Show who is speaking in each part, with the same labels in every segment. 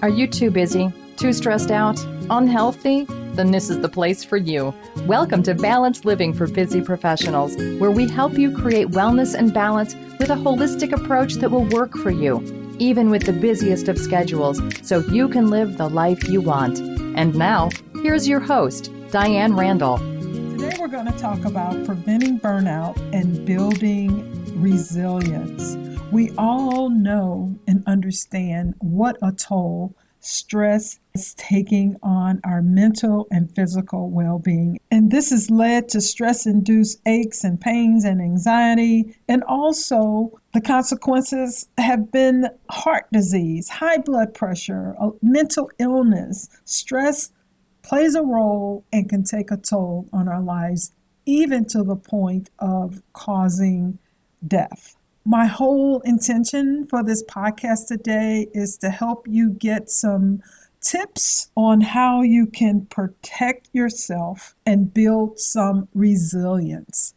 Speaker 1: Are you too busy, too stressed out, unhealthy? Then this is the place for you. Welcome to Balanced Living for Busy Professionals, where we help you create wellness and balance with a holistic approach that will work for you, even with the busiest of schedules, so you can live the life you want. And now, here's your host, Diane Randall.
Speaker 2: Today we're going to talk about preventing burnout and building resilience. We all know and understand what a toll stress is taking on our mental and physical well-being. And this has led to stress-induced aches and pains and anxiety. And also the consequences have been heart disease, high blood pressure, mental illness. Stress plays a role and can take a toll on our lives, even to the point of causing death. My whole intention for this podcast today is to help you get some tips on how you can protect yourself and build some resilience.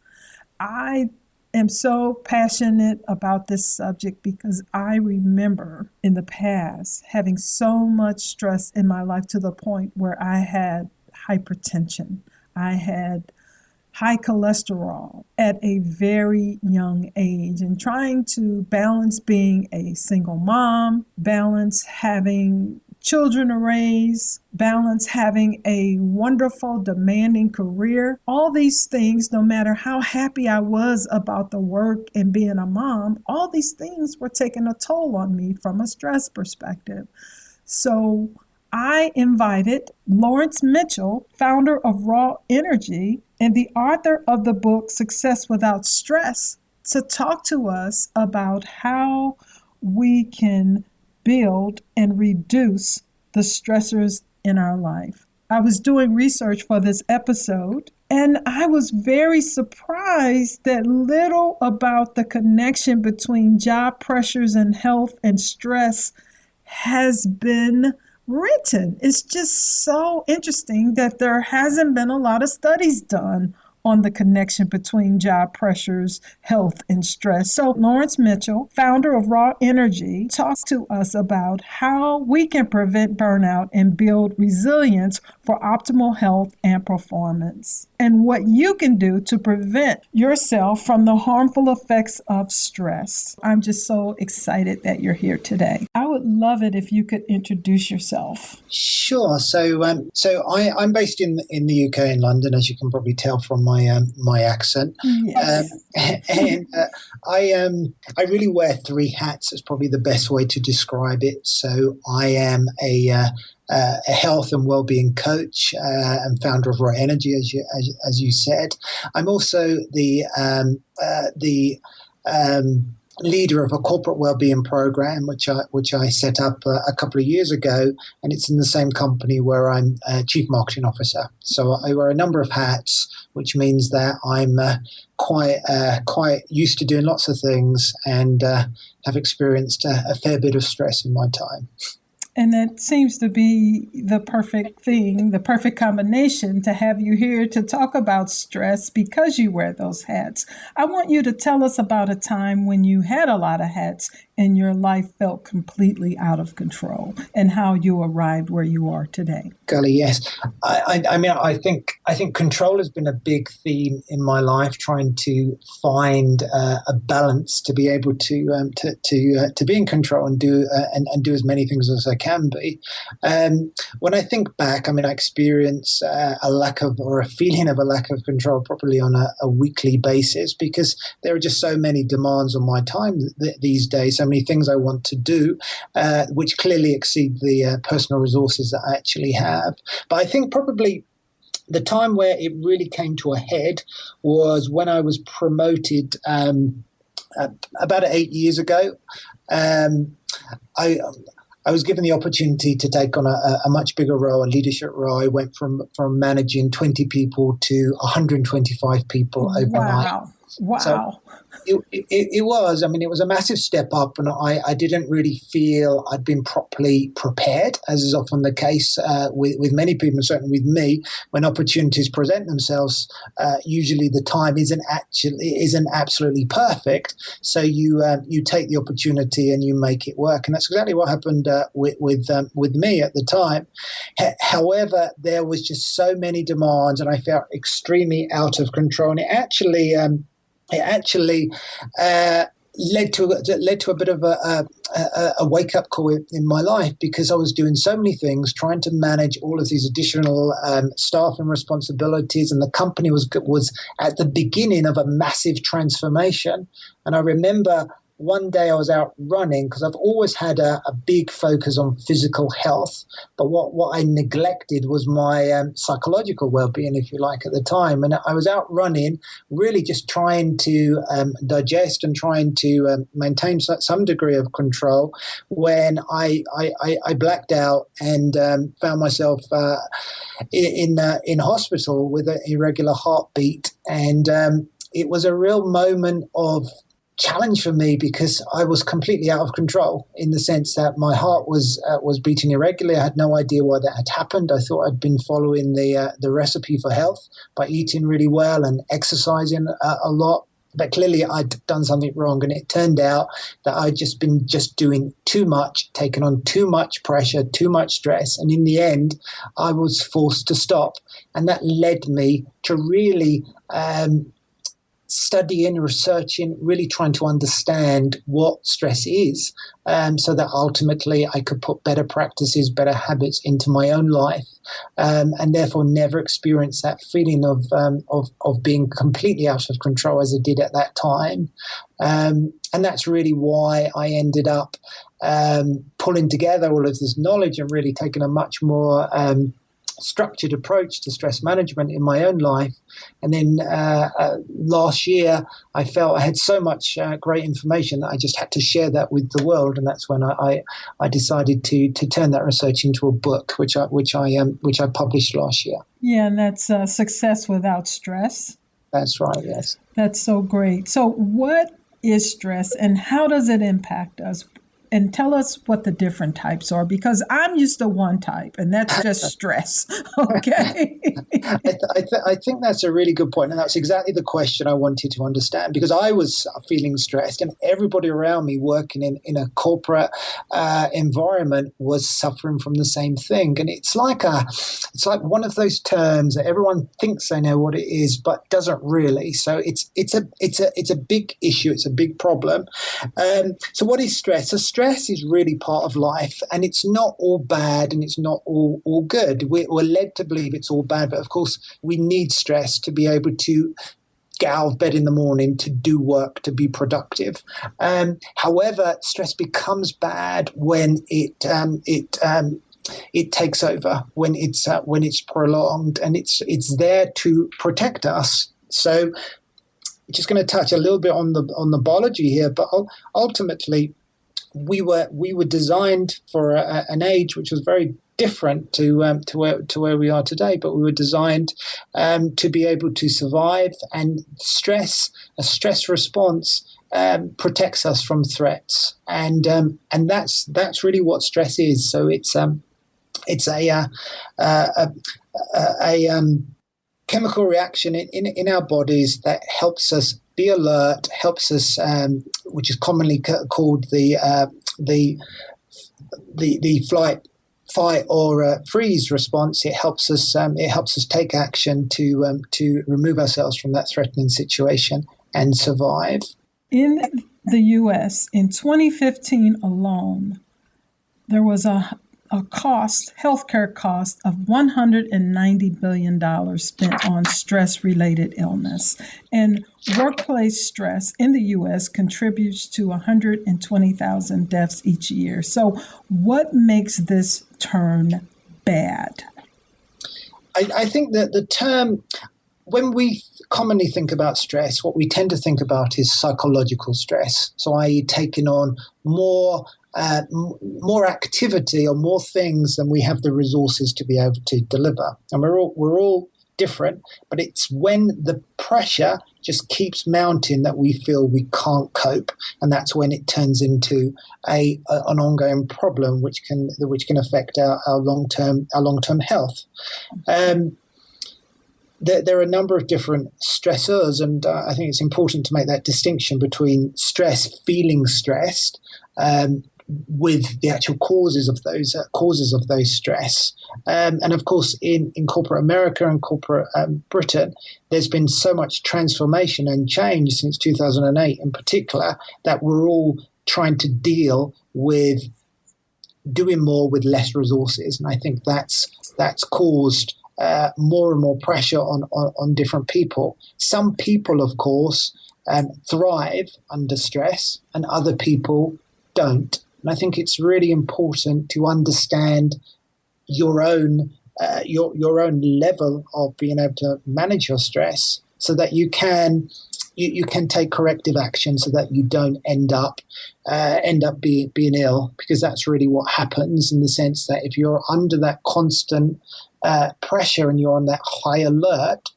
Speaker 2: I am so passionate about this subject because I remember in the past having so much stress in my life to the point where I had hypertension. I had high cholesterol at a very young age, and trying to balance being a single mom, balance having children to raise, balance having a wonderful, demanding career. All these things, no matter how happy I was about the work and being a mom, all these things were taking a toll on me from a stress perspective. So I invited Lawrence Mitchell, founder of Raw Energy and the author of the book Success Without Stress, to talk to us about how we can build and reduce the stressors in our life. I was doing research for this episode, and I was very surprised that little about the connection between job pressures and health and stress has been written. It's just so interesting that there hasn't been a lot of studies done on the connection between job pressures, health, and stress. So Lawrence Mitchell, founder of Raw Energy, talks to us about how we can prevent burnout and build resilience for optimal health and performance, and what you can do to prevent yourself from the harmful effects of stress. I'm just so excited that you're here today. I would love it if you could introduce yourself.
Speaker 3: Sure. So I'm based in the UK, in London, as you can probably tell from my accent.
Speaker 2: Yes.
Speaker 3: And I really wear three hats. Is probably the best way to describe it. So I am a health and well-being coach and founder of Raw Energy, as you said. I'm also the leader of a corporate well-being program, which I set up a couple of years ago, and it's in the same company where I'm chief marketing officer. So I wear a number of hats, which means that I'm quite used to doing lots of things and have experienced a fair bit of stress in my time.
Speaker 2: And that seems to be the perfect thing, the perfect combination to have you here to talk about stress because you wear those hats. I want you to tell us about a time when you had a lot of hats and your life felt completely out of control and how you arrived where you are today.
Speaker 3: Golly, yes. I think control has been a big theme in my life, trying to find a balance to be able to be in control and do as many things as I can be. When I think back, I experience a lack of, or a feeling of a lack of control probably on a weekly basis, because there are just so many demands on my time these days, so many things I want to do, which clearly exceed the personal resources that I actually have. But I think probably the time where it really came to a head was when I was promoted about 8 years ago. I was given the opportunity to take on a much bigger role, a leadership role. I went from managing 20 people to 125 people overnight.
Speaker 2: Wow.
Speaker 3: It was. I mean, it was a massive step up, and I didn't really feel I'd been properly prepared, as is often the case with many people, and certainly with me. When opportunities present themselves, usually the time isn't absolutely perfect. So you take the opportunity and you make it work, and that's exactly what happened with me at the time. However, there was just so many demands, and I felt extremely out of control, and it actually led to a bit of a wake up call in my life, because I was doing so many things, trying to manage all of these additional staff and responsibilities, and the company was at the beginning of a massive transformation. And I remember one day I was out running, because I've always had a big focus on physical health, but what I neglected was my psychological well-being, if you like, at the time. And I was out running, really just trying to digest and trying to maintain some degree of control, when I blacked out and found myself in hospital with an irregular heartbeat. And it was a real moment of challenge for me, because I was completely out of control, in the sense that my heart was beating irregularly. I had no idea why that had happened. I thought I'd been following the recipe for health by eating really well and exercising a lot, but clearly I'd done something wrong. And it turned out that I'd been doing too much, taken on too much pressure, too much stress, and in the end I was forced to stop. And that led me to really studying, researching, really trying to understand what stress is, so that ultimately I could put better practices, better habits into my own life, and therefore never experience that feeling of being completely out of control as I did at that time. And that's really why I ended up pulling together all of this knowledge and really taking a much more structured approach to stress management in my own life. And then last year I felt I had so much great information that I just had to share that with the world, and that's when I decided to turn that research into a book, which I published last year.
Speaker 2: Yeah, and that's Success Without Stress.
Speaker 3: That's right, yes.
Speaker 2: That's so great. So what is stress, and how does it impact us? And tell us what the different types are, because I'm used to one type, and that's just stress. Okay.
Speaker 3: I think that's a really good point, and that's exactly the question I wanted to understand, because I was feeling stressed, and everybody around me working in a corporate environment was suffering from the same thing. And it's like one of those terms that everyone thinks they know what it is, but doesn't really. So it's a big issue. It's a big problem. So what is stress? So stress is really part of life, and it's not all bad and it's not all good. We're led to believe it's all bad, but of course we need stress to be able to get out of bed in the morning, to do work, to be productive. However, stress becomes bad when it takes over, when it's prolonged, and it's there to protect us. So just going to touch a little bit on the biology here, but ultimately we were designed for an age which was very different to where we are today, but we were designed to be able to survive, and a stress response protects us from threats, and that's really what stress is. So it's a chemical reaction in our bodies that helps us be alert, helps us, which is commonly called the flight, fight, or freeze response. It helps us take action to remove ourselves from that threatening situation and survive.
Speaker 2: In the U.S. in 2015 alone, there was a healthcare cost of $190 billion spent on stress-related illness. And workplace stress in the U.S. contributes to 120,000 deaths each year. So what makes this turn bad?
Speaker 3: I think that the term, when we commonly think about stress, what we tend to think about is psychological stress. So i.e. taking on more activity or more things than we have the resources to be able to deliver. And we're all different, but it's when the pressure just keeps mounting that we feel we can't cope, and that's when it turns into an ongoing problem, which can affect our long-term health. There are a number of different stressors, and I think it's important to make that distinction between stress, feeling stressed, with the actual causes of those stress. And of course, in corporate America and corporate Britain, there's been so much transformation and change since 2008 in particular, that we're all trying to deal with doing more with less resources. And I think that's caused more and more pressure on different people. Some people, of course, thrive under stress, and other people don't. And I think it's really important to understand your own level of being able to manage your stress, so that you can take corrective action, so that you don't end up being ill, because that's really what happens, in the sense that if you're under that constant pressure and you're on that high alert,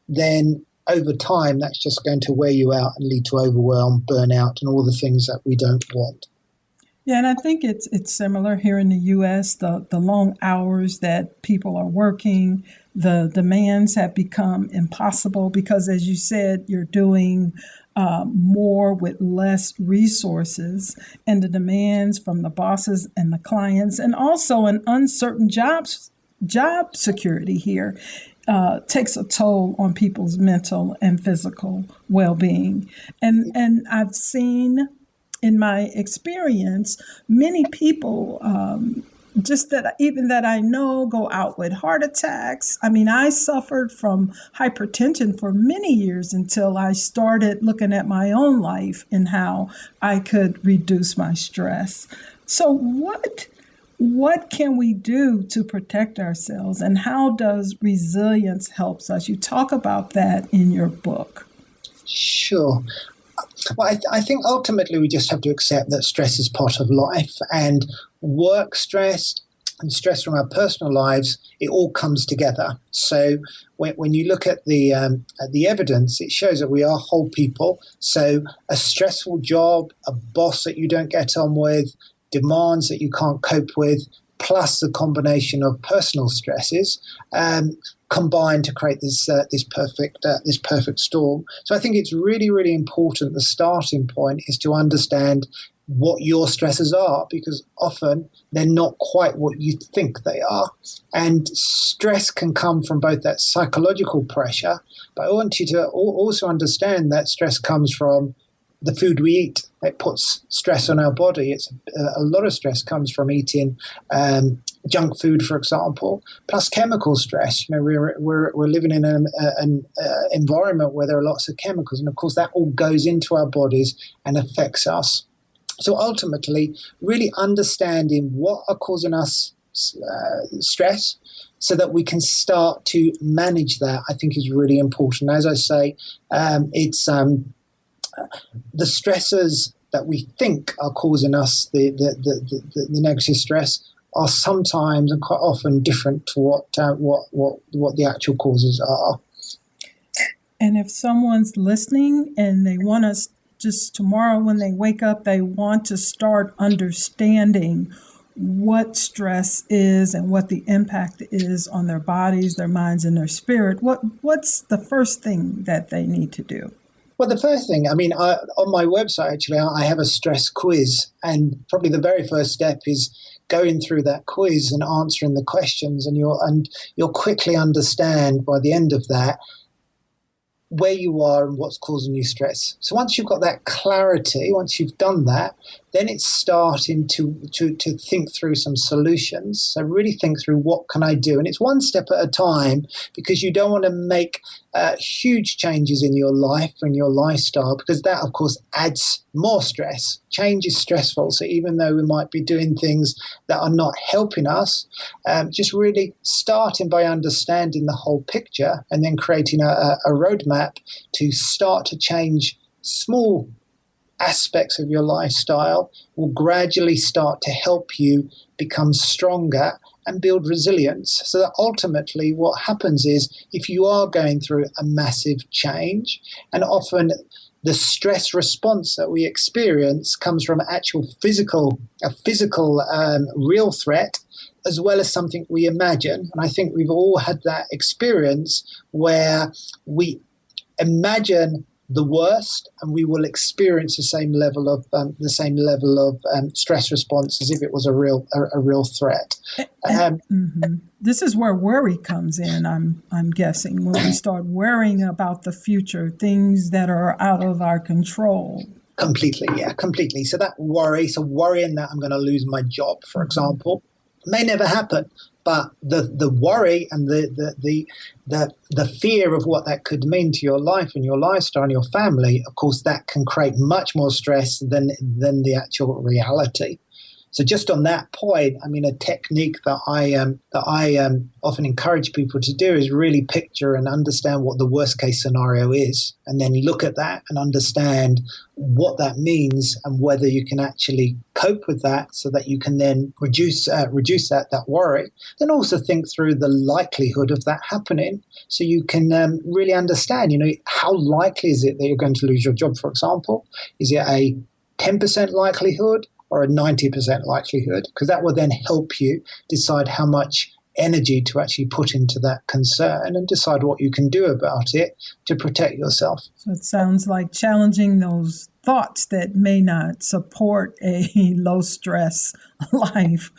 Speaker 3: then over time that's just going to wear you out and lead to overwhelm, burnout, and all the things that we don't want.
Speaker 2: Yeah, and I think it's similar here in the U.S. The long hours that people are working, the demands have become impossible because, as you said, you're doing more with less resources, and the demands from the bosses and the clients, and also an uncertain job security here takes a toll on people's mental and physical well-being. And I've seen, in my experience, many people that I know go out with heart attacks. I mean, I suffered from hypertension for many years until I started looking at my own life and how I could reduce my stress. So what can we do to protect ourselves, and how does resilience help us? You talk about that in your book.
Speaker 3: Sure. Well, I think ultimately we just have to accept that stress is part of life, and work stress and stress from our personal lives, it all comes together. So when you look at the evidence, it shows that we are whole people. So a stressful job, a boss that you don't get on with, demands that you can't cope with, plus the combination of personal stresses, combine to create this perfect storm. So I think it's really, really important. The starting point is to understand what your stresses are, because often they're not quite what you think they are. And stress can come from both that psychological pressure, but I want you to also understand that stress comes from the food we eat. It puts stress on our body. A lot of stress comes from eating junk food, for example, plus chemical stress. You know, we're living in an environment where there are lots of chemicals, and of course that all goes into our bodies and affects us. So ultimately, really understanding what are causing us stress, so that we can start to manage that, I think is really important. As I say, it's the stressors that we think are causing us the negative stress are sometimes and quite often different to what the actual causes are.
Speaker 2: And if someone's listening and they want us just tomorrow when they wake up, they want to start understanding what stress is and what the impact is on their bodies, their minds, and their spirit, what's the first thing that they need to do?
Speaker 3: Well, the first thing, on my website, actually, I have a stress quiz. And probably the very first step is going through that quiz and answering the questions. And you'll quickly understand by the end of that where you are and what's causing you stress. So once you've got that clarity, once you've done that, then it's starting to think through some solutions. So really think through, what can I do? And it's one step at a time, because you don't want to make huge changes in your life and your lifestyle, because that, of course, adds more stress. Change is stressful. So even though we might be doing things that are not helping us, just really starting by understanding the whole picture and then creating a roadmap to start to change small aspects of your lifestyle will gradually start to help you become stronger and build resilience. So that ultimately what happens is if you are going through a massive change, and often the stress response that we experience comes from a physical real threat, as well as something we imagine. And I think we've all had that experience where we imagine the worst, and we will experience the same level of stress response as if it was a real threat.
Speaker 2: This is where worry comes in. I'm guessing when we start worrying about the future, things that are out of our control. Completely. So that worrying that I'm going to lose my job, for example, may never happen. But the worry and the fear of what that could mean to your life and your lifestyle and your family, of course, that can create much more stress than the actual reality. So just on that point, I mean, a technique that I often encourage people to do is really picture and understand what the worst case scenario is, and then look at that and understand what that means and whether you can actually cope with that, so that you can then reduce that worry. Then also think through the likelihood of that happening, so you can really understand, how likely is it that you're going to lose your job, for example? Is it a 10% likelihood or a 90% likelihood? Because that will then help you decide how much energy to actually put into that concern and decide what you can do about it to protect yourself. So it sounds like challenging those thoughts that may not support a low stress life.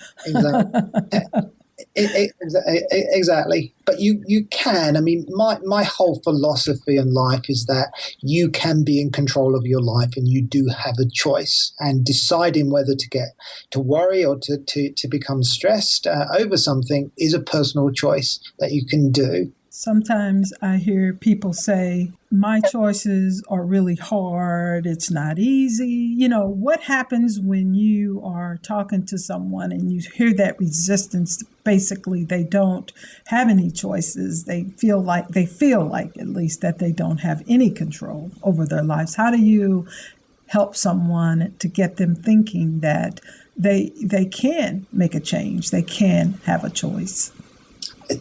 Speaker 3: Exactly. But you can. I mean, my whole philosophy in life is that you can be in control of your life, and you do have a choice. And deciding whether to worry or to become stressed over something is a personal choice that you can do.
Speaker 2: Sometimes I hear people say, my choices are really hard. It's not easy. What happens when you are talking to someone and you hear that resistance? Basically, they don't have any choices. They feel like at least that they don't have any control over their lives. How do you help someone to get them thinking that they can make a change? They can have a choice.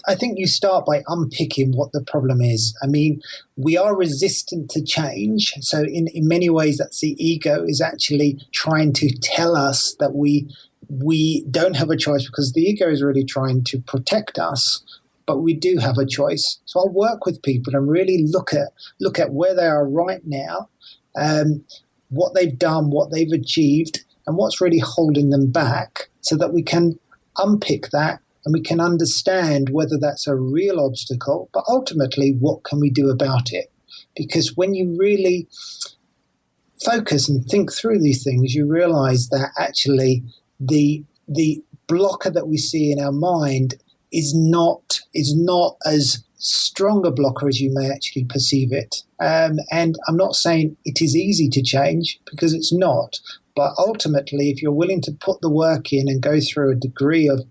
Speaker 3: I think you start by unpicking what the problem is. I mean, we are resistant to change. So in many ways, that's the ego is actually trying to tell us that we don't have a choice, because the ego is really trying to protect us, but we do have a choice. So I'll work with people and really look at where they are right now, what they've done, what they've achieved, and what's really holding them back, so that we can unpick that. And we can understand whether that's a real obstacle, but ultimately, what can we do about it? Because when you really focus and think through these things, you realize that actually the blocker that we see in our mind is not as strong a blocker as you may actually perceive it. And I'm not saying it is easy to change, because it's not. But ultimately, if you're willing to put the work in and go through a degree of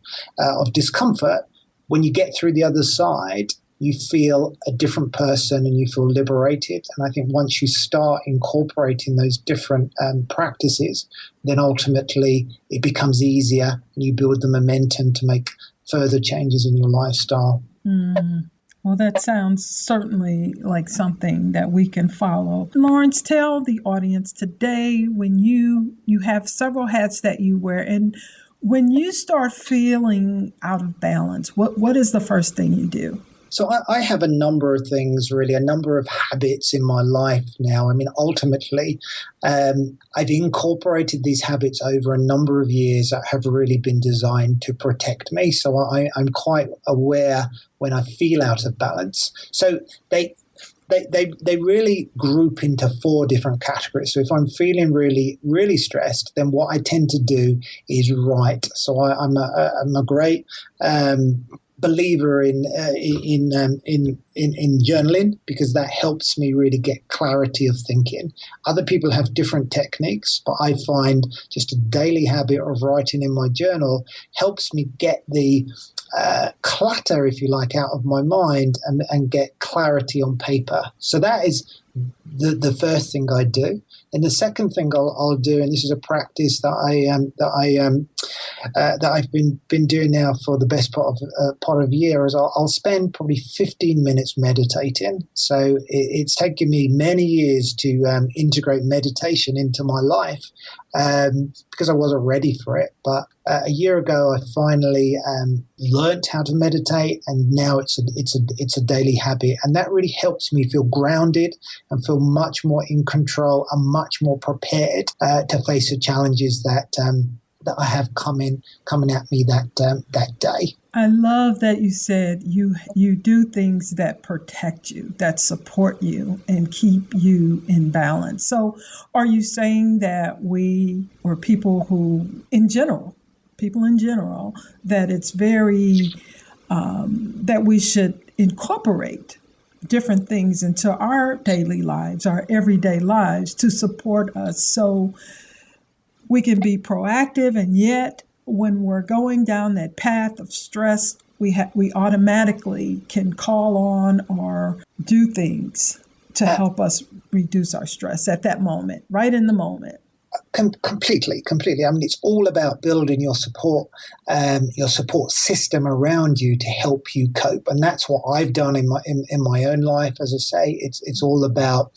Speaker 3: discomfort, when you get through the other side, you feel a different person and you feel liberated. And I think once you start incorporating those different practices, then ultimately it becomes easier, and you build the momentum to make further changes in your lifestyle.
Speaker 2: Well, that sounds certainly like something that we can follow. Lawrence, tell the audience today, when you have several hats that you wear, and when you start feeling out of balance, what is the first thing you do?
Speaker 3: So I have a number of things, really, a number of habits in my life now. I mean, ultimately, I've incorporated these habits over a number of years that have really been designed to protect me. So I'm quite aware when I feel out of balance. So they really group into 4 different categories. So if I'm feeling really, really stressed, then what I tend to do is write. So I'm a great believer in journaling, because that helps me really get clarity of thinking. Other people have different techniques, but I find just a daily habit of writing in my journal helps me get the clutter, if you like, out of my mind and get clarity on paper. So that is the first thing I do. And the second thing I'll do, and this is a practice that that I've been doing now for the best part of a year is I'll spend probably 15 minutes meditating. So it's taken me many years to integrate meditation into my life because I wasn't ready for it. But a year ago, I finally learned how to meditate, and now it's a daily habit, and that really helps me feel grounded and feel much more in control and much more prepared to face the challenges that I have coming at me that day.
Speaker 2: I love that you said you do things that protect you, that support you, and keep you in balance. So are you saying that people in general, that it's very, that we should incorporate different things into our daily lives, our everyday lives, to support us so we can be proactive, and yet when we're going down that path of stress, we automatically can call on or do things to help us reduce our stress at that moment, right in the moment.
Speaker 3: Completely. I mean, it's all about building your support system around you to help you cope, and that's what I've done in my own life. As I say, it's all about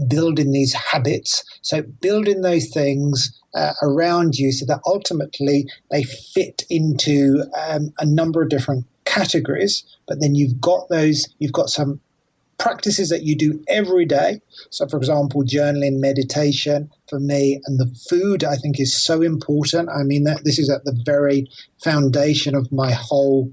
Speaker 3: building these habits. So building those things around you so that ultimately they fit into a number of different categories. But then you've got some practices that you do every day. So, for example, journaling, meditation for me, and the food I think is so important. I mean, this is at the very foundation of my whole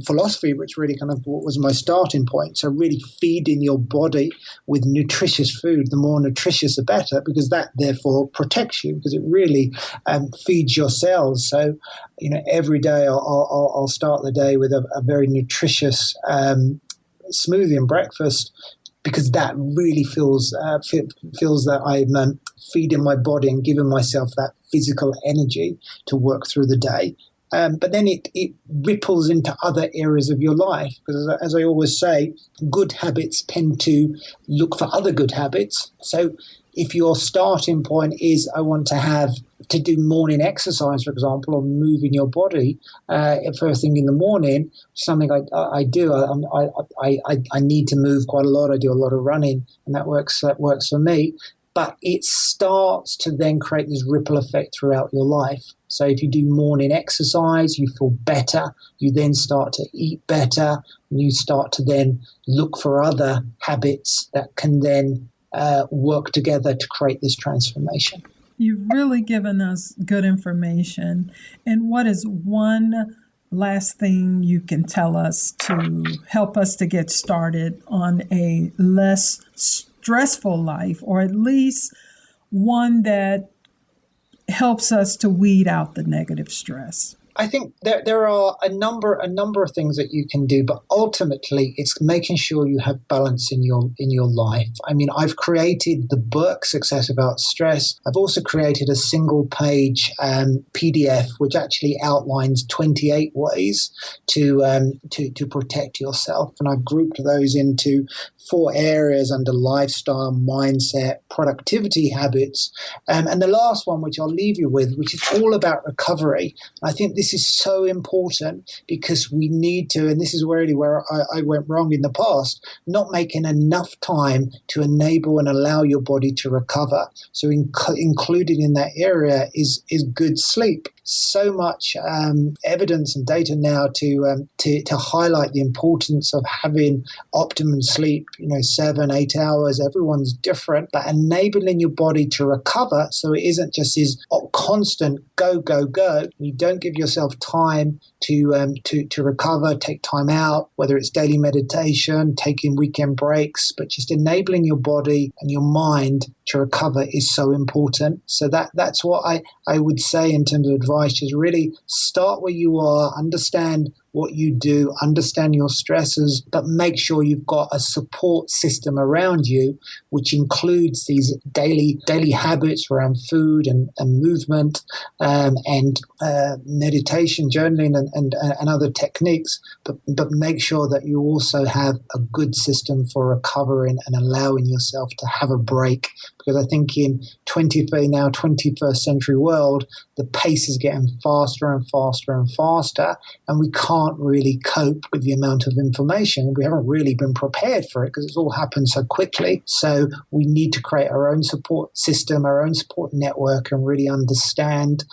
Speaker 3: philosophy, which really kind of was my starting point. So really feeding your body with nutritious food, the more nutritious the better, because that therefore protects you, because it really feeds your cells. So, every day I'll start the day with a very nutritious smoothie and breakfast, because that really feels that I'm feeding my body and giving myself that physical energy to work through the day. But then it ripples into other areas of your life, because as I always say, good habits tend to look for other good habits. So if your starting point is I want to do morning exercise, for example, or moving your body first thing in the morning, something I do. I need to move quite a lot. I do a lot of running, and that works for me. But it starts to then create this ripple effect throughout your life. So if you do morning exercise, you feel better. You then start to eat better, and you start to then look for other habits that can then work together to create this transformation.
Speaker 2: You've really given us good information. And what is one last thing you can tell us to help us to get started on a less stressful life, or at least one that helps us to weed out the negative stress?
Speaker 3: I think there are a number of things that you can do, but ultimately it's making sure you have balance in your life. I mean, I've created the book Success Without Stress. I've also created a single page PDF which actually outlines 28 ways to protect yourself, and I've grouped those into 4 areas under lifestyle, mindset, productivity habits, and the last one, which I'll leave you with, which is all about recovery. I think this is so important, because we need to, and this is really where I went wrong in the past, not making enough time to enable and allow your body to recover. So included in that area is good sleep. So much evidence and data now to highlight the importance of having optimum sleep, 7-8 hours. Everyone's different, but enabling your body to recover, so it isn't just this constant go. You don't give yourself time to recover, take time out, whether it's daily meditation, taking weekend breaks, but just enabling your body and your mind to recover is so important. So that's what I would say in terms of advice, is really start where you are, understand what you do, understand your stressors, but make sure you've got a support system around you, which includes these daily habits around food and movement and meditation, journaling, and other techniques. But make sure that you also have a good system for recovering and allowing yourself to have a break. Because I think in 21st century world, the pace is getting faster and faster and faster, and we can't really cope with the amount of information. We haven't really been prepared for it because it's all happened so quickly. So we need to create our own support system, our own support network, and really understand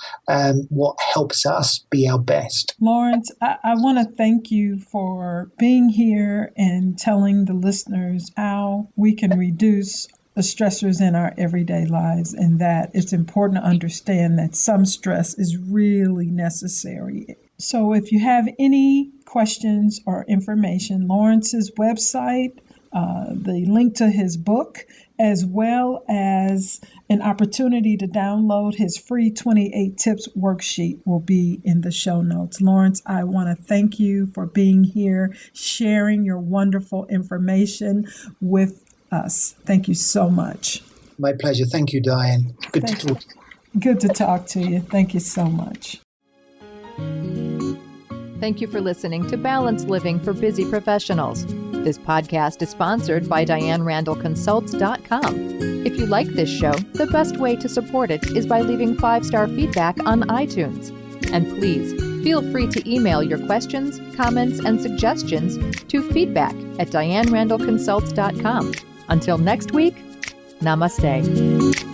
Speaker 3: what helps us be our best.
Speaker 2: Lawrence, I want to thank you for being here and telling the listeners how we can reduce the stressors in our everyday lives, and that it's important to understand that some stress is really necessary. So if you have any questions or information, Lawrence's website, the link to his book, as well as an opportunity to download his free 28 tips worksheet will be in the show notes. Lawrence, I want to thank you for being here, sharing your wonderful information with us. Thank you so much.
Speaker 3: My pleasure. Thank you, Diane. Good to talk to you. Thank you so much.
Speaker 1: Thank you for listening to Balanced Living for Busy Professionals. This podcast is sponsored by DianeRandallConsults.com. If you like this show, the best way to support it is by leaving 5-star feedback on iTunes. And please, feel free to email your questions, comments, and suggestions to feedback@DianeRandallConsults.com. Until next week, namaste.